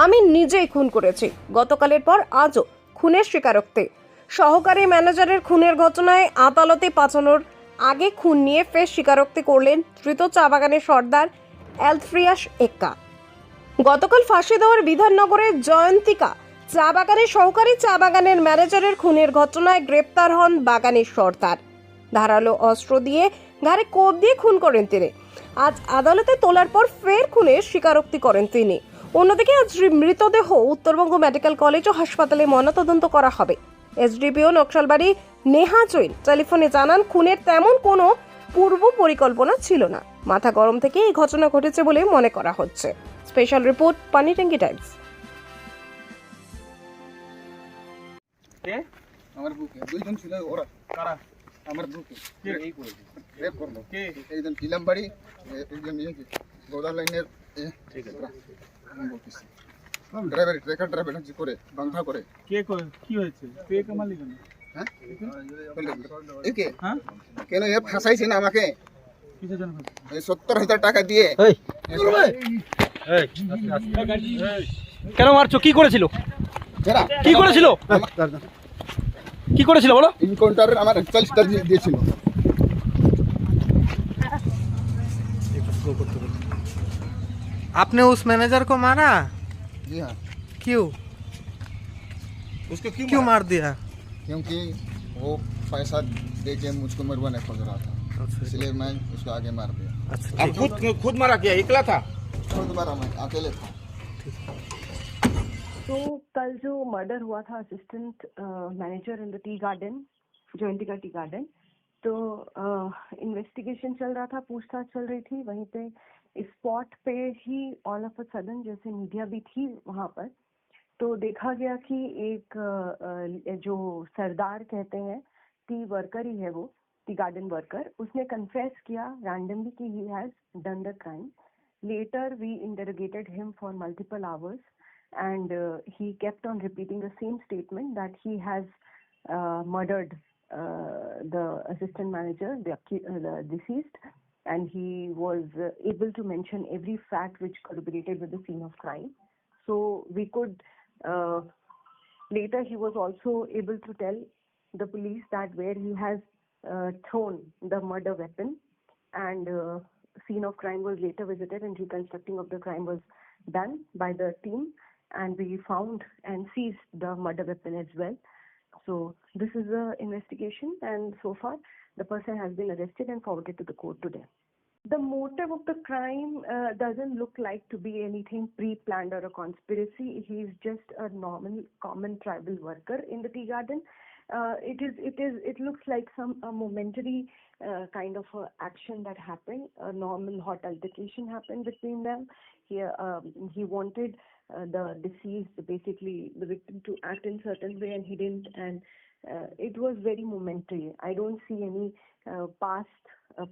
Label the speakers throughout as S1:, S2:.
S1: আমি নিজেই খুন করেছি। গতকালের পর আজও খুনের স্বীকারোক্তি। সহকারী ম্যানেজারের খুনের ঘটনায় আদালতে পাঠানোর আগে খুন নিয়ে ফের স্বীকারোক্তি করলেন ধৃত চা বাগানের সর্দার অ্যালফ্রিয়াস এক্কা। গতকাল ফাঁসি দেওয়ার বিধাননগরের জয়ন্তিকা চা বাগানের সহকারী চা বাগানের ম্যানেজারের খুনের ঘটনায় গ্রেপ্তার হন বাগানের সর্দার। ধারালো অস্ত্র দিয়ে ঘাড়ে কোপ দিয়ে খুন করেন তিনি। আজ আদালতে তোলার পর ফের খুনের স্বীকারোক্তি করেন তিনি। অন্যদিকে আজ মৃতদেহ উত্তরবঙ্গ মেডিকেল কলেজ ও হাসপাতালে ময়নাতদন্ত করা হবে। এসডিপিও নকশালবাড়ি নেহা জৈন টেলিফোনে জানান, খুনের তেমন কোনো পূর্ব পরিকল্পনা ছিল না। মাথা গরম থেকে এই ঘটনা ঘটেছে বলে মনে করা হচ্ছে। Special report, Panitanki Times.
S2: কে?
S3: আমার বুকে দুইজন ছিল, ওরা
S2: কারা?
S3: আমার বুকে
S2: কে এই করেছে?
S3: রেপ করলো।
S2: কে?
S3: একজন ইলামবাড়ি, একজন গোদার লাইনের
S2: ঠিক আছে।
S3: ড্রাইভার, ট্রেকার ড্রাইভার করে বাংলা করে।
S2: কে কি হয়েছে? কে কামালি কেন?
S3: হ্যাঁ একে
S2: হ্যাঁ?
S3: কেন এ ফাঁসাইছে না আমাকে?
S2: কিসের জন্য হয়েছে?
S3: 70,000 টাকা দিয়ে।
S4: কেন মারছো? কি করেছিল?
S3: যারা
S4: কি করেছিল? কি করেছিল বলো?
S3: ইনকাউন্টারের আমার 41টা দিয়েছিল।
S5: आपने उस मैनेजर को मारा?
S3: जी हाँ।
S5: क्यों
S3: उसको
S5: क्यों मार दिया?
S3: क्योंकि वो पैसा दे के मुझको मरवाने खोज रहा था, इसलिए मैं उसको आगे मार दिया।
S5: अच्छा
S6: आप
S5: ठीक।
S6: खुद मारा क्या? एकला था?
S3: खुद मारा, मैं अकेले था।
S7: तो कल जो मर्डर हुआ था assistant manager in the tea garden, Jayantika tea garden, तो इन्वेस्टिगेशन चल रहा था, पूछताछ चल रही थी। वहीं पे स्पॉट पे ही ऑल ऑफ अ सडन, जैसे मीडिया भी थी वहां पर, तो देखा गया कि एक जो सरदार कहते हैं, टी वर्कर ही है वो, टी गार्डन वर्कर, उसने कन्फेस किया रैंडमली कि he has done the crime. Later we interrogated him for multiple hours and he kept on repeating the same statement that he has murdered the assistant manager, the deceased, and he was able to mention every fact which corroborated with the scene of crime. So we could later he was also able to tell the police that where he has thrown the murder weapon, and scene of crime was later visited and reconstructing of the crime was done by the team, and we found and seized the murder weapon as well. So this is the investigation, and so far the person has been arrested and forwarded to the court today. The motive of the crime doesn't look like to be anything pre-planned or a conspiracy. He is just a normal common tribal worker in the tea garden. It looks like a momentary kind of action that happened. A normal hot altercation happened between them. He wanted the deceased, basically the victim, to act in certain way, and he didn't. And it was very momentary. I don't see any past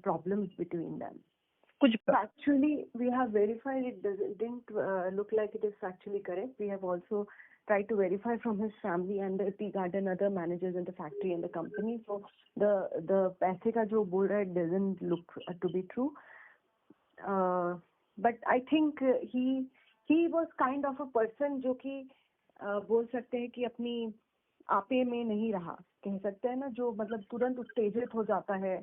S7: problems between them. Actually, we have verified it didn't look like it is factually correct. We have also tried to verify from his family and the tea garden other managers in the factory and the company. So the पैसे का जो बोल रहा है doesn't look to be true. But I think he was kind of a person जो कि बोल सकते हैं कि अपनी आपे में नहीं रहा, कह सकते हैं ना, जो मतलब तुरंत उत्तेजित हो जाता है,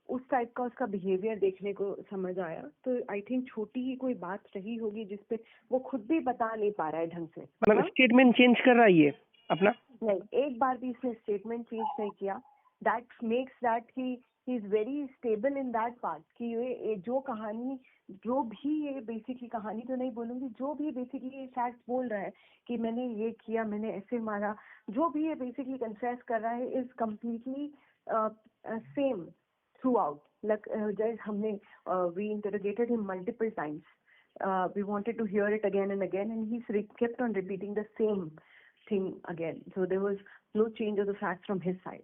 S7: उस टाइप का उसका बिहेवियर देखने को समझ आया. तो आई थिंक छोटी ही कोई बात रही होगी जिसपे वो खुद भी बता नहीं पा रहा है ढंग से.
S4: मतलब स्टेटमेंट चेंज कर रहा है ये अपना?
S7: नहीं, एक बार भी इसने स्टेटमेंट चेंज नहीं किया. That makes that he is very stable in that part कि ये जो कहानी, जो भी ये बेसिकली कहानी तो नहीं बोलूंगी, जो भी बेसिकली फैक्ट बोल रहा है कि मैंने ये किया, मैंने ऐसे मारा, जो भी ये बेसिकली कन्फेस कर रहा है is completely same throughout. Like just हमने we interrogated him multiple times. We wanted to hear it again and again, and he kept on repeating the same thing again. So there was no change of the facts from his side.